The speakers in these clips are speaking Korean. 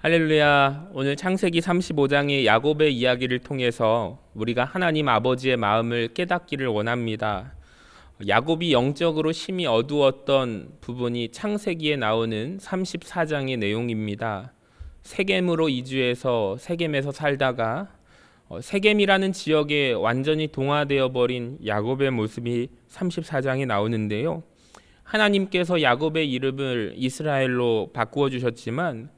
할렐루야. 오늘 창세기 35장의 야곱의 이야기를 통해서 우리가 하나님 아버지의 마음을 깨닫기를 원합니다. 야곱이 영적으로 심히 어두웠던 부분이 창세기에 나오는 34장의 내용입니다. 세겜으로 이주해서 세겜에서 살다가 세겜이라는 지역에 완전히 동화되어 버린 야곱의 모습이 34장에 나오는데요. 하나님께서 야곱의 이름을 이스라엘로 바꾸어 주셨지만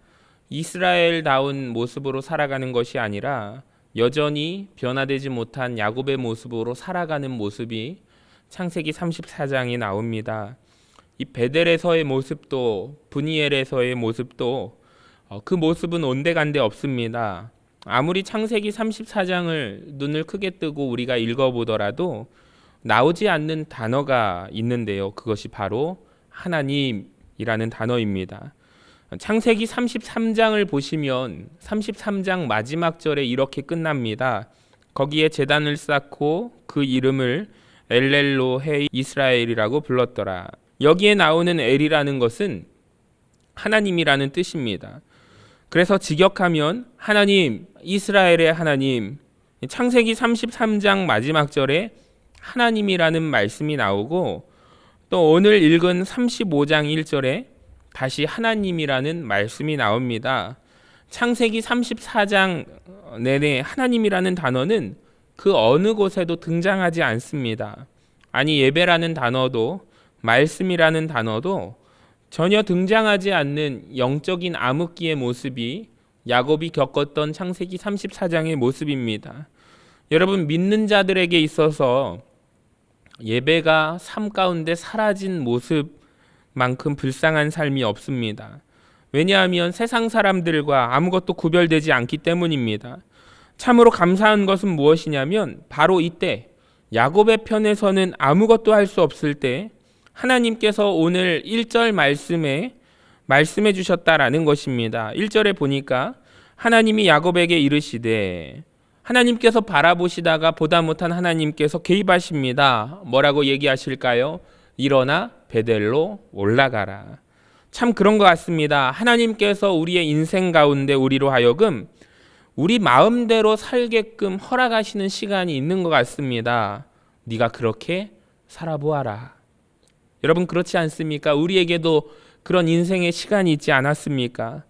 이스라엘다운 모습으로 살아가는 것이 아니라 여전히 변화되지 못한 야곱의 모습으로 살아가는 모습이 창세기 34장에 나옵니다. 이 베델에서의 모습도 브니엘에서의 모습도 그 모습은 온데간데 없습니다. 아무리 창세기 34장을 눈을 크게 뜨고 우리가 읽어보더라도 나오지 않는 단어가 있는데요. 그것이 바로 하나님이라는 단어입니다. 창세기 33장을 보시면 33장 마지막 절에 이렇게 끝납니다. 거기에 제단을 쌓고 그 이름을 엘렐로헤 이스라엘이라고 불렀더라. 여기에 나오는 엘이라는 것은 하나님이라는 뜻입니다. 그래서 직역하면 하나님, 이스라엘의 하나님, 창세기 33장 마지막 절에 하나님이라는 말씀이 나오고 또 오늘 읽은 35장 1절에 다시 하나님이라는 말씀이 나옵니다. 창세기 34장 내내 하나님이라는 단어는 그 어느 곳에도 등장하지 않습니다. 아니 예배라는 단어도 말씀이라는 단어도 전혀 등장하지 않는 영적인 암흑기의 모습이 야곱이 겪었던 창세기 34장의 모습입니다. 여러분, 믿는 자들에게 있어서 예배가 삶 가운데 사라진 모습만큼 불쌍한 삶이 없습니다. 왜냐하면 세상 사람들과 아무것도 구별되지 않기 때문입니다. 참으로 감사한 것은 무엇이냐면 바로 이때 야곱의 편에서는 아무것도 할 수 없을 때 하나님께서 오늘 1절 말씀해 주셨다라는 것입니다. 1절에 보니까 하나님이 야곱에게 이르시되, 하나님께서 바라보시다가 보다 못한 하나님께서 개입하십니다. 뭐라고 얘기하실까요? 일어나 베델로 올라가라. 참 그런 것 같습니다. 하나님께서 우리의 인생 가운데 우리로 하여금 우리 마음대로 살게끔 허락하시는 시간이 있는 것 같습니다. 네가 그렇게 살아보아라. 여러분, 그렇지 않습니까? 우리에게도 그런 인생의 시간이 있지 않았습니까?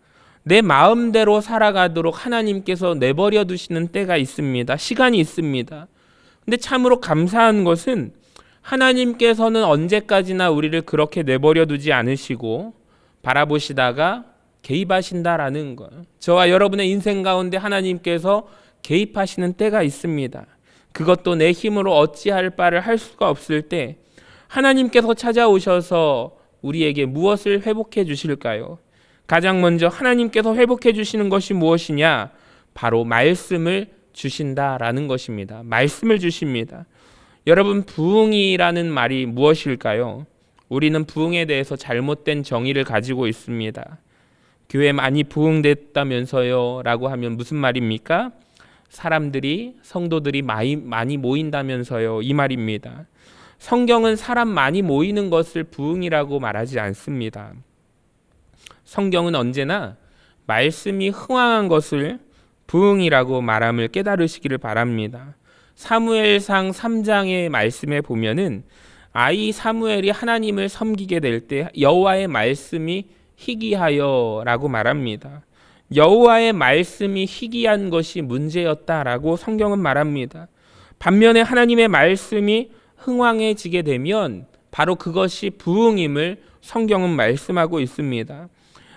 내 마음대로 살아가도록 하나님께서 내버려 두시는 때가 있습니다. 시간이 있습니다. 근데 참으로 감사한 것은 하나님께서는 언제까지나 우리를 그렇게 내버려 두지 않으시고 바라보시다가 개입하신다라는 것. 저와 여러분의 인생 가운데 하나님께서 개입하시는 때가 있습니다. 그것도 내 힘으로 어찌할 바를 할 수가 없을 때 하나님께서 찾아오셔서 우리에게 무엇을 회복해 주실까요? 가장 먼저 하나님께서 회복해 주시는 것이 무엇이냐? 바로 말씀을 주신다라는 것입니다. 말씀을 주십니다. 여러분, 부흥이라는 말이 무엇일까요? 우리는 부흥에 대해서 잘못된 정의를 가지고 있습니다. 교회 많이 부흥됐다면서요 라고 하면 무슨 말입니까? 사람들이, 성도들이 많이 모인다면서요, 이 말입니다. 성경은 사람 많이 모이는 것을 부흥이라고 말하지 않습니다. 성경은 언제나 말씀이 흥황한 것을 부흥이라고 말함을 깨달으시기를 바랍니다. 사무엘상 3장의 말씀에 보면은 아이 사무엘이 하나님을 섬기게 될 때 여호와의 말씀이 희귀하여라고 말합니다. 여호와의 말씀이 희귀한 것이 문제였다라고 성경은 말합니다. 반면에 하나님의 말씀이 흥왕해지게 되면 바로 그것이 부흥임을 성경은 말씀하고 있습니다.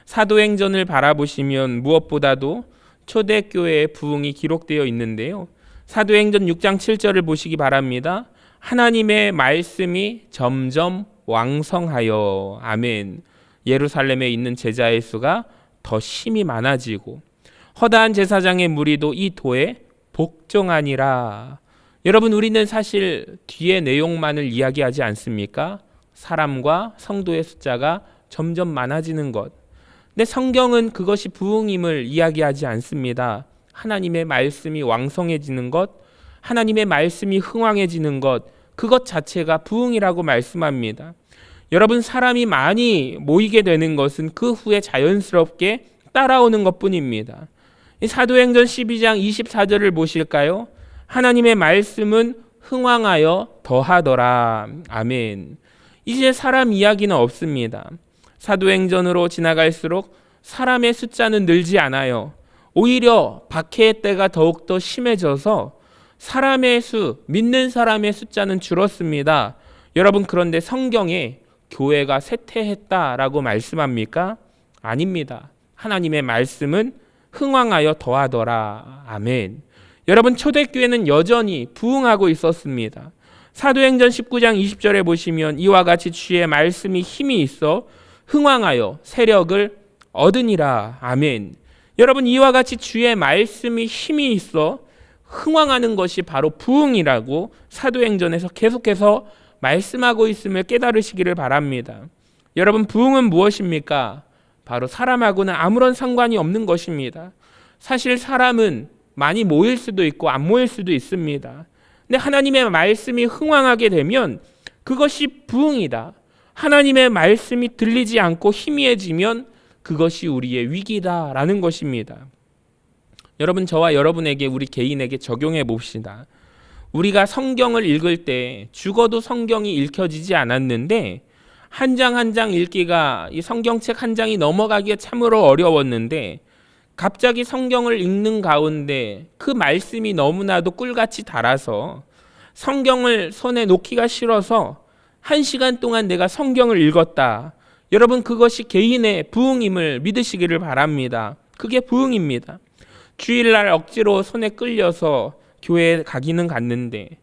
사도행전을 바라보시면 무엇보다도 초대교회의 부흥이 기록되어 있는데요. 사도행전 6장 7절을 보시기 바랍니다. 하나님의 말씀이 점점 왕성하여, 아멘. 예루살렘에 있는 제자의 수가 더 심히 많아지고 허다한 제사장의 무리도 이 도에 복종하니라. 여러분, 우리는 사실 뒤의 내용만을 이야기하지 않습니까? 사람과 성도의 숫자가 점점 많아지는 것. 근데 성경은 그것이 부흥임을 이야기하지 않습니다. 하나님의 말씀이 왕성해지는 것, 하나님의 말씀이 흥왕해지는 것, 그것 자체가 부흥이라고 말씀합니다. 여러분, 사람이 많이 모이게 되는 것은 그 후에 자연스럽게 따라오는 것뿐입니다. 사도행전 12장 24절을 보실까요? 하나님의 말씀은 흥왕하여 더하더라. 아멘. 이제 사람 이야기는 없습니다. 사도행전으로 지나갈수록 사람의 숫자는 늘지 않아요. 오히려 박해의 때가 더욱더 심해져서 사람의 수, 믿는 사람의 숫자는 줄었습니다. 여러분, 그런데 성경에 교회가 쇠퇴했다라고 말씀합니까? 아닙니다. 하나님의 말씀은 흥왕하여 더하더라. 아멘. 여러분, 초대교회는 여전히 부흥하고 있었습니다. 사도행전 19장 20절에 보시면 이와 같이 주의 말씀이 힘이 있어 흥왕하여 세력을 얻으니라. 아멘. 여러분, 이와 같이 주의 말씀이 힘이 있어 흥왕하는 것이 바로 부흥이라고 사도행전에서 계속해서 말씀하고 있음을 깨달으시기를 바랍니다. 여러분, 부흥은 무엇입니까? 바로 사람하고는 아무런 상관이 없는 것입니다. 사실 사람은 많이 모일 수도 있고 안 모일 수도 있습니다. 근데 하나님의 말씀이 흥왕하게 되면 그것이 부흥이다. 하나님의 말씀이 들리지 않고 희미해지면 그것이 우리의 위기다라는 것입니다. 여러분, 저와 여러분에게, 우리 개인에게 적용해 봅시다. 우리가 성경을 읽을 때 죽어도 성경이 읽혀지지 않았는데 한 장 한 장 읽기가, 이 성경책 한 장이 넘어가기가 참으로 어려웠는데 갑자기 성경을 읽는 가운데 그 말씀이 너무나도 꿀같이 달아서 성경을 손에 놓기가 싫어서 1시간 동안 내가 성경을 읽었다. 여러분, 그것이 개인의 부흥임을 믿으시기를 바랍니다. 그게 부흥입니다. 주일날 억지로 손에 끌려서 교회에 가기는 갔는데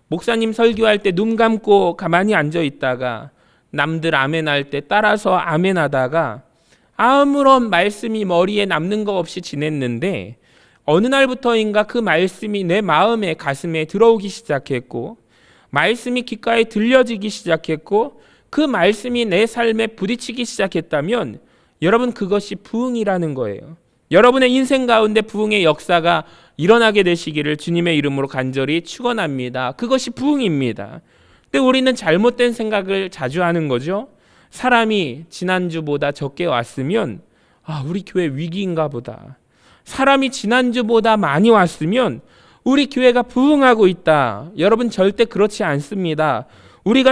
목사님 설교할 때 눈 감고 가만히 앉아 있다가 남들 아멘할 때 따라서 아멘하다가 아무런 말씀이 머리에 남는 거 없이 지냈는데 어느 날부터인가 그 말씀이 내 마음에, 가슴에 들어오기 시작했고 말씀이 귓가에 들려지기 시작했고 그 말씀이 내 삶에 부딪히기 시작했다면 여러분, 그것이 부흥이라는 거예요. 여러분의 인생 가운데 부흥의 역사가 일어나게 되시기를 주님의 이름으로 간절히 축원합니다. 그것이 부흥입니다. 근데 우리는 잘못된 생각을 자주 하는 거죠. 사람이 지난주보다 적게 왔으면 우리 교회 위기인가 보다. 사람이 지난주보다 많이 왔으면 우리 교회가 부흥하고 있다. 여러분, 절대 그렇지 않습니다. 우리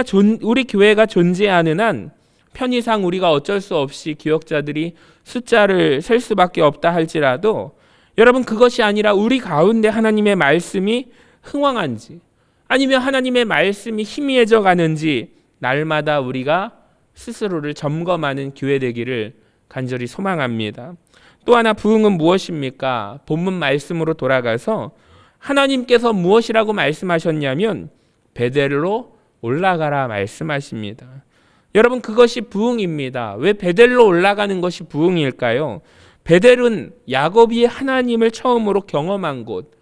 교회가 존재하는 한 편의상 우리가 어쩔 수 없이 기억자들이 숫자를 셀 수밖에 없다 할지라도 여러분, 그것이 아니라 우리 가운데 하나님의 말씀이 흥왕한지 아니면 하나님의 말씀이 희미해져 가는지 날마다 우리가 스스로를 점검하는 교회 되기를 간절히 소망합니다. 또 하나, 부흥은 무엇입니까? 본문 말씀으로 돌아가서 하나님께서 무엇이라고 말씀하셨냐면 베델로 올라가라 말씀하십니다. 여러분, 그것이 부흥입니다. 왜 베델로 올라가는 것이 부흥일까요? 베델은 야곱이 하나님을 처음으로 경험한 곳,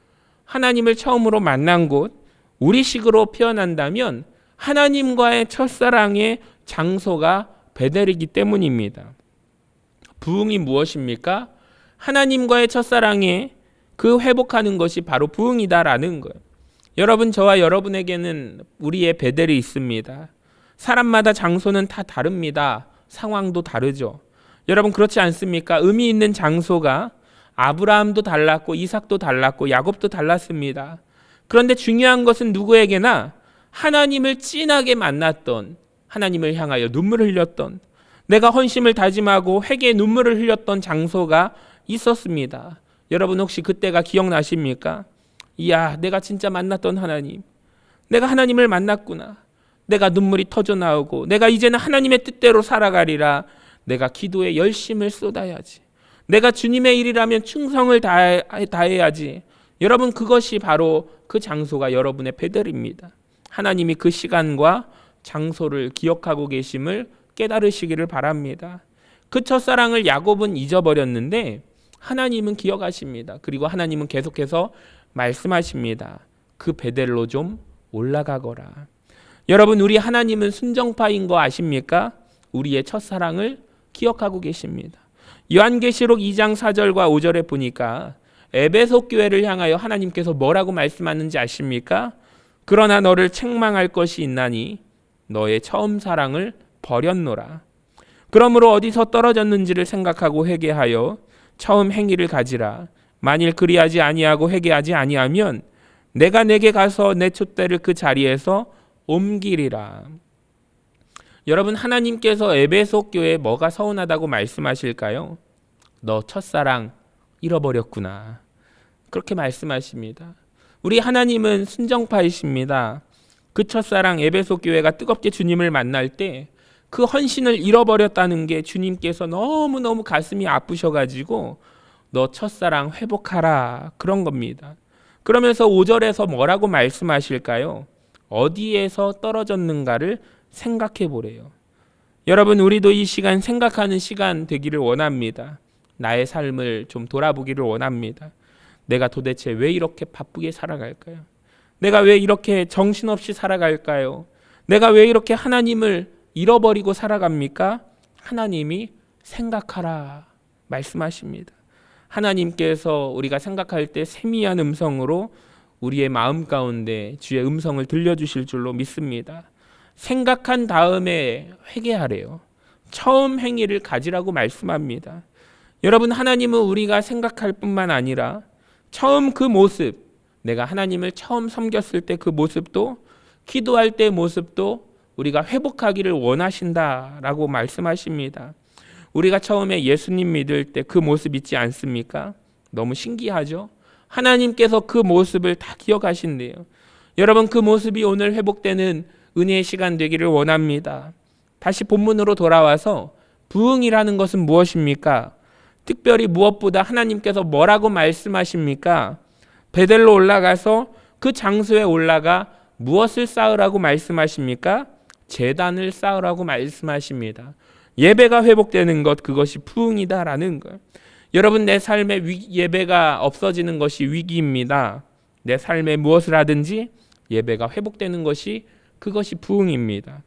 하나님을 처음으로 만난 곳, 우리식으로 표현한다면 하나님과의 첫사랑의 장소가 베델이기 때문입니다. 부흥이 무엇입니까? 하나님과의 첫사랑에 그 회복하는 것이 바로 부흥이다라는 거예요. 여러분, 저와 여러분에게는 우리의 베델이 있습니다. 사람마다 장소는 다 다릅니다. 상황도 다르죠. 여러분, 그렇지 않습니까? 의미 있는 장소가 아브라함도 달랐고 이삭도 달랐고 야곱도 달랐습니다. 그런데 중요한 것은 누구에게나 하나님을 진하게 만났던, 하나님을 향하여 눈물을 흘렸던, 내가 헌심을 다짐하고 회개의 눈물을 흘렸던 장소가 있었습니다. 여러분, 혹시 그때가 기억나십니까? 이야, 내가 진짜 만났던 하나님, 내가 하나님을 만났구나. 내가 눈물이 터져 나오고 내가 이제는 하나님의 뜻대로 살아가리라. 내가 기도에 열심을 쏟아야지. 내가 주님의 일이라면 충성을 다해야지. 여러분, 그것이 바로 그 장소가 여러분의 베델입니다. 하나님이 그 시간과 장소를 기억하고 계심을 깨달으시기를 바랍니다. 그 첫사랑을 야곱은 잊어버렸는데 하나님은 기억하십니다. 그리고 하나님은 계속해서 말씀하십니다. 그 베델로 좀 올라가거라. 여러분, 우리 하나님은 순정파인 거 아십니까? 우리의 첫사랑을 기억하고 계십니다. 요한계시록 2장 4절과 5절에 보니까 에베소 교회를 향하여 하나님께서 뭐라고 말씀하는지 아십니까? 그러나 너를 책망할 것이 있나니 너의 처음 사랑을 버렸노라. 그러므로 어디서 떨어졌는지를 생각하고 회개하여 처음 행위를 가지라. 만일 그리하지 아니하고 회개하지 아니하면 내가 내게 가서 내 촛대를 그 자리에서 옮기리라. 여러분, 하나님께서 에베소 교회에 뭐가 서운하다고 말씀하실까요? 너 첫사랑 잃어버렸구나. 그렇게 말씀하십니다. 우리 하나님은 순정파이십니다. 그 첫사랑 에베소 교회가 뜨겁게 주님을 만날 때 그 헌신을 잃어버렸다는 게 주님께서 너무너무 가슴이 아프셔가지고 너 첫사랑 회복하라, 그런 겁니다. 그러면서 5절에서 뭐라고 말씀하실까요? 어디에서 떨어졌는가를 생각해 보래요. 여러분, 우리도 이 시간 생각하는 시간 되기를 원합니다. 나의 삶을 좀 돌아보기를 원합니다. 내가 도대체 왜 이렇게 바쁘게 살아갈까요? 내가 왜 이렇게 정신없이 살아갈까요? 내가 왜 이렇게 하나님을 잃어버리고 살아갑니까? 하나님이 생각하라 말씀하십니다. 하나님께서 우리가 생각할 때 세미한 음성으로 우리의 마음 가운데 주의 음성을 들려주실 줄로 믿습니다. 생각한 다음에 회개하래요. 처음 행위를 가지라고 말씀합니다. 여러분, 하나님은 우리가 생각할 뿐만 아니라 처음 그 모습, 내가 하나님을 처음 섬겼을 때 그 모습도, 기도할 때 모습도 우리가 회복하기를 원하신다라고 말씀하십니다. 우리가 처음에 예수님 믿을 때 그 모습 있지 않습니까? 너무 신기하죠? 하나님께서 그 모습을 다 기억하신대요. 여러분, 그 모습이 오늘 회복되는 은혜의 시간 되기를 원합니다. 다시 본문으로 돌아와서 부흥이라는 것은 무엇입니까? 특별히 무엇보다 하나님께서 뭐라고 말씀하십니까? 베델로 올라가서 그 장소에 올라가 무엇을 쌓으라고 말씀하십니까? 제단을 쌓으라고 말씀하십니다. 예배가 회복되는 것, 그것이 부흥이다라는 것. 여러분, 내 삶에 예배가 없어지는 것이 위기입니다. 내 삶에 무엇을 하든지 예배가 회복되는 것이, 그것이 부흥입니다.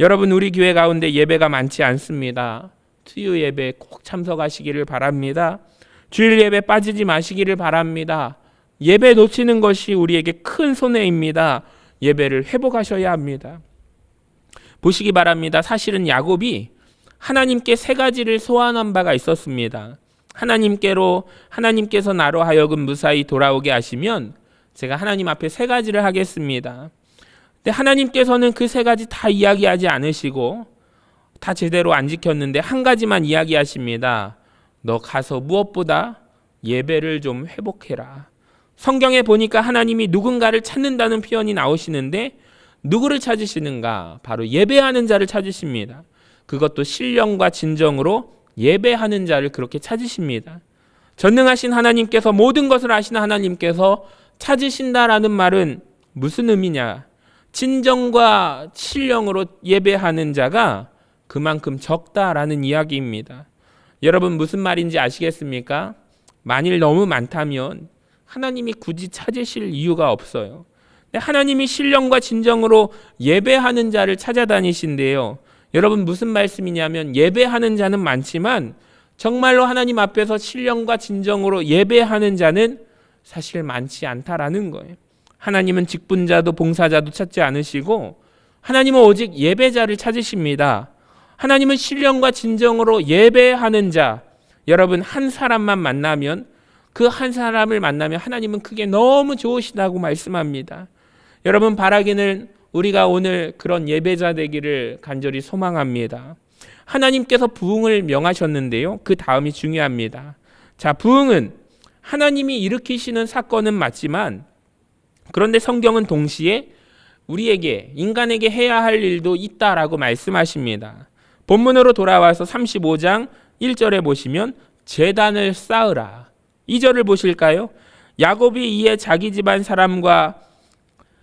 여러분, 우리 교회 가운데 예배가 많지 않습니다. 투유 예배 꼭 참석하시기를 바랍니다. 주일 예배 빠지지 마시기를 바랍니다. 예배 놓치는 것이 우리에게 큰 손해입니다. 예배를 회복하셔야 합니다. 보시기 바랍니다. 사실은 야곱이 하나님께 세 가지를 소원한 바가 있었습니다. 하나님께서 나로 하여금 무사히 돌아오게 하시면 제가 하나님 앞에 세 가지를 하겠습니다. 근데 하나님께서는 그 세 가지 다 이야기하지 않으시고 다 제대로 안 지켰는데 한 가지만 이야기하십니다. 너 가서 무엇보다 예배를 좀 회복해라. 성경에 보니까 하나님이 누군가를 찾는다는 표현이 나오시는데 누구를 찾으시는가? 바로 예배하는 자를 찾으십니다. 그것도 신령과 진정으로 예배하는 자를 그렇게 찾으십니다. 전능하신 하나님께서, 모든 것을 아시는 하나님께서 찾으신다라는 말은 무슨 의미냐? 진정과 신령으로 예배하는 자가 그만큼 적다라는 이야기입니다. 여러분, 무슨 말인지 아시겠습니까? 만일 너무 많다면 하나님이 굳이 찾으실 이유가 없어요. 하나님이 신령과 진정으로 예배하는 자를 찾아다니신대요. 여러분, 무슨 말씀이냐면 예배하는 자는 많지만 정말로 하나님 앞에서 신령과 진정으로 예배하는 자는 사실 많지 않다라는 거예요. 하나님은 직분자도 봉사자도 찾지 않으시고 하나님은 오직 예배자를 찾으십니다. 하나님은 신령과 진정으로 예배하는 자, 여러분, 한 사람만 만나면, 그 한 사람을 만나면 하나님은 그게 너무 좋으시다고 말씀합니다. 여러분, 바라기는 우리가 오늘 그런 예배자 되기를 간절히 소망합니다. 하나님께서 부흥을 명하셨는데요, 그 다음이 중요합니다. 자, 부흥은 하나님이 일으키시는 사건은 맞지만, 그런데 성경은 동시에 우리에게, 인간에게 해야 할 일도 있다라고 말씀하십니다. 본문으로 돌아와서 35장 1절에 보시면 제단을 쌓으라. 2절을 보실까요? 야곱이 이에 자기 집안 사람과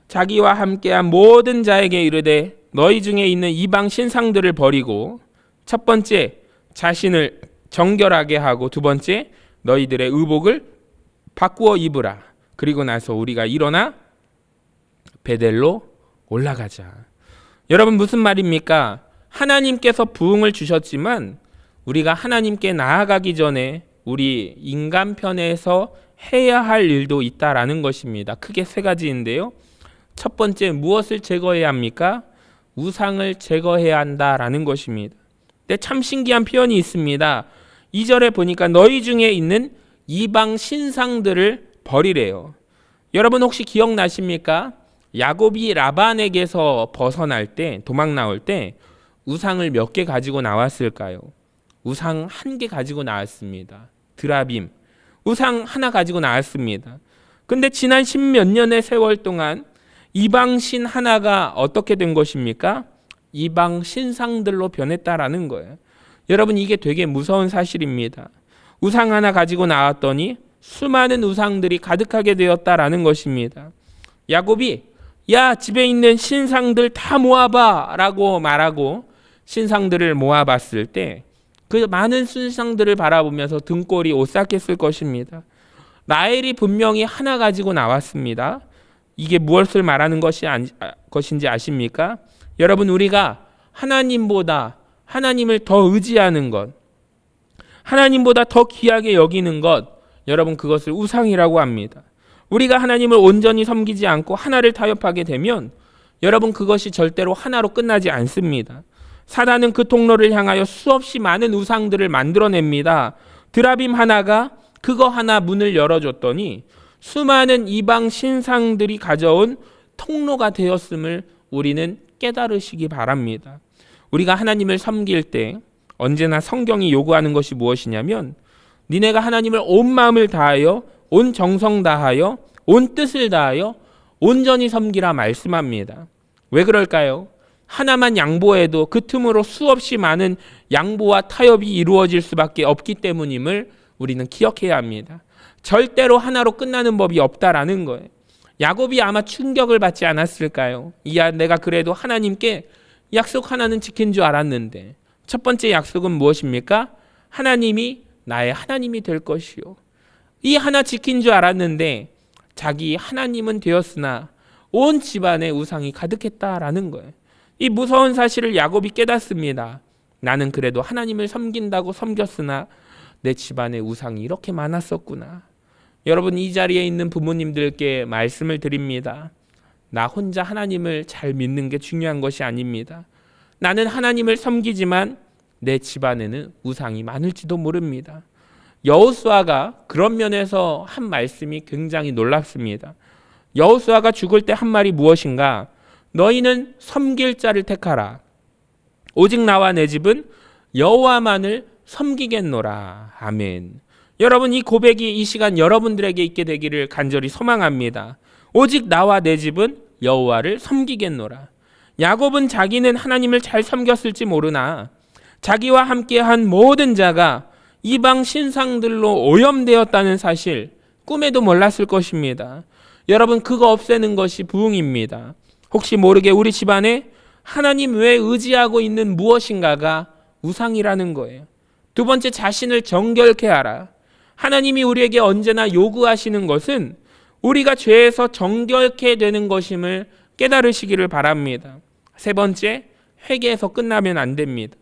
자기와 함께한 모든 자에게 이르되 너희 중에 있는 이방 신상들을 버리고, 첫 번째 자신을 정결하게 하고, 두 번째 너희들의 의복을 바꾸어 입으라. 그리고 나서 우리가 일어나 베델로 올라가자. 여러분, 무슨 말입니까? 하나님께서 부흥을 주셨지만 우리가 하나님께 나아가기 전에 우리 인간 편에서 해야 할 일도 있다라는 것입니다. 크게 세 가지인데요. 첫 번째, 무엇을 제거해야 합니까? 우상을 제거해야 한다라는 것입니다. 근데 참 신기한 표현이 있습니다. 2절에 보니까 너희 중에 있는 이방 신상들을 버리래요. 여러분 혹시 기억나십니까? 야곱이 라반에게서 벗어날 때, 도망 나올 때 우상을 몇 개 가지고 나왔을까요? 우상 1개 가지고 나왔습니다. 드라빔. 우상 하나 가지고 나왔습니다. 근데 지난 10몇 년의 세월 동안 이방 신 하나가 어떻게 된 것입니까? 이방 신상들로 변했다라는 거예요. 여러분 이게 되게 무서운 사실입니다. 우상 하나 가지고 나왔더니 수많은 우상들이 가득하게 되었다라는 것입니다. 야곱이 야 집에 있는 신상들 다 모아봐 라고 말하고 신상들을 모아봤을 때 그 많은 신상들을 바라보면서 등골이 오싹했을 것입니다. 라헬이 분명히 하나 가지고 나왔습니다. 이게 무엇을 말하는 것인지 아십니까? 여러분 우리가 하나님보다 하나님을 더 의지하는 것, 하나님보다 더 귀하게 여기는 것, 여러분 그것을 우상이라고 합니다. 우리가 하나님을 온전히 섬기지 않고 하나를 타협하게 되면 여러분 그것이 절대로 하나로 끝나지 않습니다. 사단은 그 통로를 향하여 수없이 많은 우상들을 만들어냅니다. 드라빔 하나가 그거 하나 문을 열어줬더니 수많은 이방 신상들이 가져온 통로가 되었음을 우리는 깨달으시기 바랍니다. 우리가 하나님을 섬길 때 언제나 성경이 요구하는 것이 무엇이냐면 니네가 하나님을 온 마음을 다하여 온 정성 다하여 온 뜻을 다하여 온전히 섬기라 말씀합니다. 왜 그럴까요? 하나만 양보해도 그 틈으로 수없이 많은 양보와 타협이 이루어질 수밖에 없기 때문임을 우리는 기억해야 합니다. 절대로 하나로 끝나는 법이 없다라는 거예요. 야곱이 아마 충격을 받지 않았을까요? 이야 내가 그래도 하나님께 약속 하나는 지킨 줄 알았는데 첫 번째 약속은 무엇입니까? 하나님이 나의 하나님이 될 것이요. 이 하나 지킨 줄 알았는데 자기 하나님은 되었으나 온 집안에 우상이 가득했다라는 거예요. 이 무서운 사실을 야곱이 깨닫습니다. 나는 그래도 하나님을 섬긴다고 섬겼으나 내 집안에 우상이 이렇게 많았었구나. 여러분 이 자리에 있는 부모님들께 말씀을 드립니다. 나 혼자 하나님을 잘 믿는 게 중요한 것이 아닙니다. 나는 하나님을 섬기지만 내 집안에는 우상이 많을지도 모릅니다. 여호수아가 그런 면에서 한 말씀이 굉장히 놀랍습니다. 여호수아가 죽을 때 한 말이 무엇인가? 너희는 섬길 자를 택하라. 오직 나와 내 집은 여호와만을 섬기겠노라. 아멘. 여러분 이 고백이 이 시간 여러분들에게 있게 되기를 간절히 소망합니다. 오직 나와 내 집은 여호와를 섬기겠노라. 야곱은 자기는 하나님을 잘 섬겼을지 모르나 자기와 함께한 모든 자가 이방 신상들로 오염되었다는 사실 꿈에도 몰랐을 것입니다. 여러분 그거 없애는 것이 부흥입니다. 혹시 모르게 우리 집안에 하나님 외에 의지하고 있는 무엇인가가 우상이라는 거예요. 두 번째 자신을 정결케 하라. 하나님이 우리에게 언제나 요구하시는 것은 우리가 죄에서 정결케 되는 것임을 깨달으시기를 바랍니다. 세 번째, 회개에서 끝나면 안 됩니다.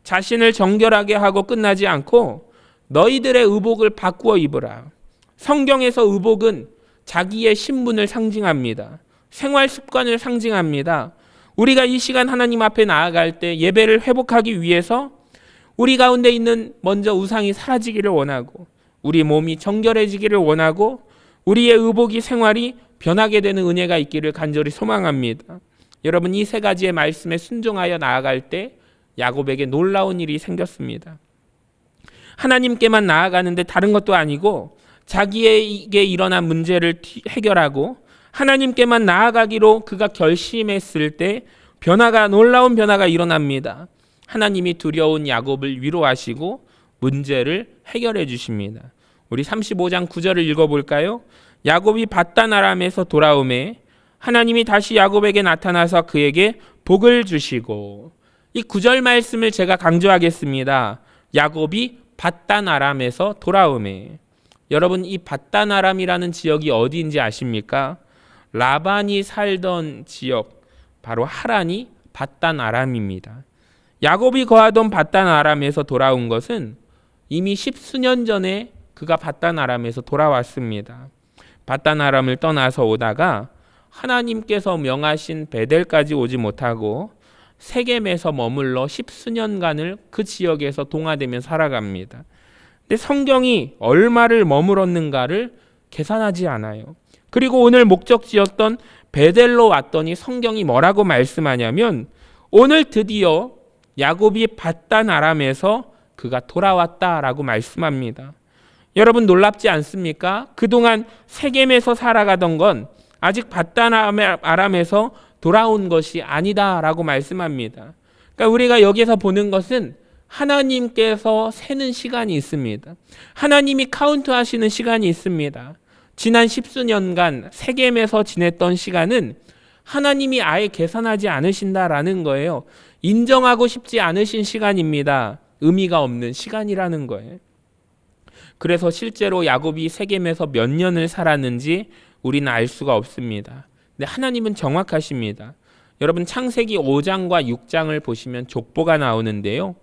자신을 정결하게 하고 끝나지 않고 너희들의 의복을 바꾸어 입으라. 성경에서 의복은 자기의 신분을 상징합니다. 생활 습관을 상징합니다. 우리가 이 시간 하나님 앞에 나아갈 때 예배를 회복하기 위해서 우리 가운데 있는 먼저 우상이 사라지기를 원하고 우리 몸이 정결해지기를 원하고 우리의 의복이 생활이 변하게 되는 은혜가 있기를 간절히 소망합니다. 여러분 이 세 가지의 말씀에 순종하여 나아갈 때 야곱에게 놀라운 일이 생겼습니다. 하나님께만 나아가는데 다른 것도 아니고 자기에게 일어난 문제를 해결하고 하나님께만 나아가기로 그가 결심했을 때 놀라운 변화가 일어납니다. 하나님이 두려운 야곱을 위로하시고 문제를 해결해 주십니다. 우리 35장 9절을 읽어볼까요? 야곱이 밧단 아람에서 돌아오매 하나님이 다시 야곱에게 나타나서 그에게 복을 주시고, 이 9절 말씀을 제가 강조하겠습니다. 야곱이 밧단 아람에서 돌아오매. 여러분 이 밧단 아람이라는 지역이 어디인지 아십니까? 라반이 살던 지역, 바로 하란이 밧단 아람입니다. 야곱이 거하던 밧단 아람에서 돌아온 것은 이미 10수년 전에 그가 밧단 아람에서 돌아왔습니다. 밧단 아람을 떠나서 오다가 하나님께서 명하신 베델까지 오지 못하고 세겜에서 머물러 10수년간을 그 지역에서 동화되며 살아갑니다. 근데 성경이 얼마를 머물었는가를 계산하지 않아요. 그리고 오늘 목적지였던 베델로 왔더니 성경이 뭐라고 말씀하냐면 오늘 드디어 야곱이 밧단 아람에서 그가 돌아왔다라고 말씀합니다. 여러분 놀랍지 않습니까? 그동안 세겜에서 살아가던 건 아직 밧단 아람에서 돌아온 것이 아니다라고 말씀합니다. 그러니까 우리가 여기서 보는 것은 하나님께서 세는 시간이 있습니다. 하나님이 카운트하시는 시간이 있습니다. 지난 십수년간 세겜에서 지냈던 시간은 하나님이 아예 계산하지 않으신다라는 거예요. 인정하고 싶지 않으신 시간입니다. 의미가 없는 시간이라는 거예요. 그래서 실제로 야곱이 세겜에서 몇 년을 살았는지 우리는 알 수가 없습니다. 근데 하나님은 정확하십니다. 여러분 창세기 5장과 6장을 보시면 족보가 나오는데요.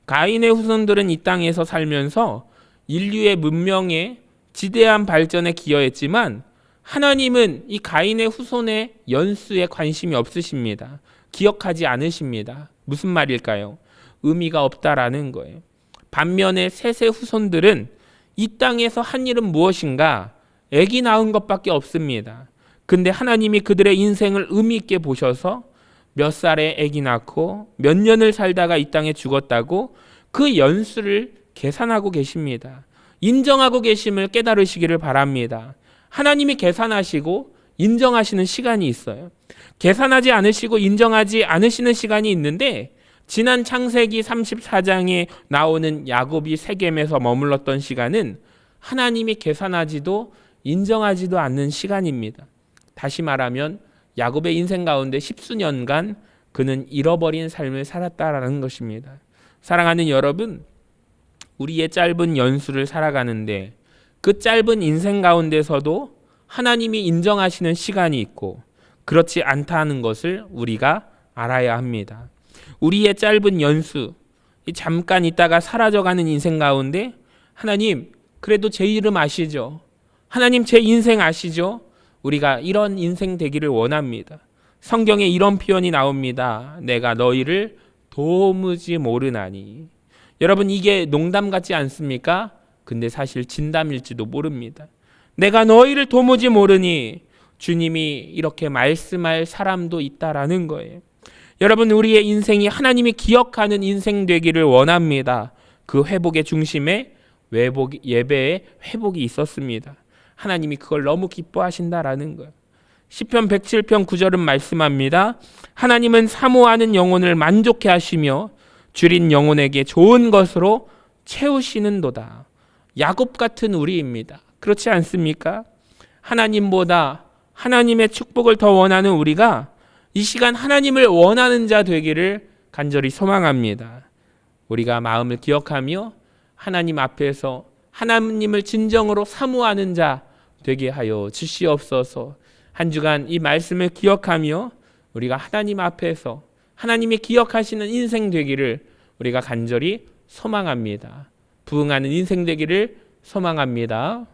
가인의 후손들은 이 땅에서 살면서 인류의 문명에 지대한 발전에 기여했지만 하나님은 이 가인의 후손의 연수에 관심이 없으십니다. 기억하지 않으십니다. 무슨 말일까요? 의미가 없다라는 거예요. 반면에 셋의 후손들은 이 땅에서 한 일은 무엇인가? 아기 낳은 것밖에 없습니다. 근데 하나님이 그들의 인생을 의미 있게 보셔서 몇 살에 아기 낳고 몇 년을 살다가 이 땅에 죽었다고 그 연수를 계산하고 계십니다. 인정하고 계심을 깨달으시기를 바랍니다. 하나님이 계산하시고 인정하시는 시간이 있어요. 계산하지 않으시고 인정하지 않으시는 시간이 있는데 지난 창세기 34장에 나오는 야곱이 세겜에서 머물렀던 시간은 하나님이 계산하지도 인정하지도 않는 시간입니다. 다시 말하면 야곱의 인생 가운데 십수년간 그는 잃어버린 삶을 살았다라는 것입니다. 사랑하는 여러분, 우리의 짧은 연수를 살아가는데 그 짧은 인생 가운데서도 하나님이 인정하시는 시간이 있고 그렇지 않다는 것을 우리가 알아야 합니다. 우리의 짧은 연수, 잠깐 있다가 사라져가는 인생 가운데 하나님 그래도 제 이름 아시죠? 하나님 제 인생 아시죠? 우리가 이런 인생 되기를 원합니다. 성경에 이런 표현이 나옵니다. 내가 너희를 도무지 모르나니. 여러분 이게 농담 같지 않습니까? 근데 사실 진담일지도 모릅니다. 내가 너희를 도무지 모르니 주님이 이렇게 말씀할 사람도 있다라는 거예요. 여러분 우리의 인생이 하나님이 기억하는 인생 되기를 원합니다. 그 회복의 중심에 예배의 회복이 있었습니다. 하나님이 그걸 너무 기뻐하신다라는 거예요. 시편 107편 9절은 말씀합니다. 하나님은 사모하는 영혼을 만족해 하시며 줄인 영혼에게 좋은 것으로 채우시는도다. 야곱 같은 우리입니다. 그렇지 않습니까? 하나님보다 하나님의 축복을 더 원하는 우리가 이 시간 하나님을 원하는 자 되기를 간절히 소망합니다. 우리가 마음을 기억하며 하나님 앞에서 하나님을 진정으로 사모하는 자 되게 하여 주시옵소서. 한 주간 이 말씀을 기억하며 우리가 하나님 앞에서 하나님이 기억하시는 인생 되기를 우리가 간절히 소망합니다. 부응하는 인생 되기를 소망합니다.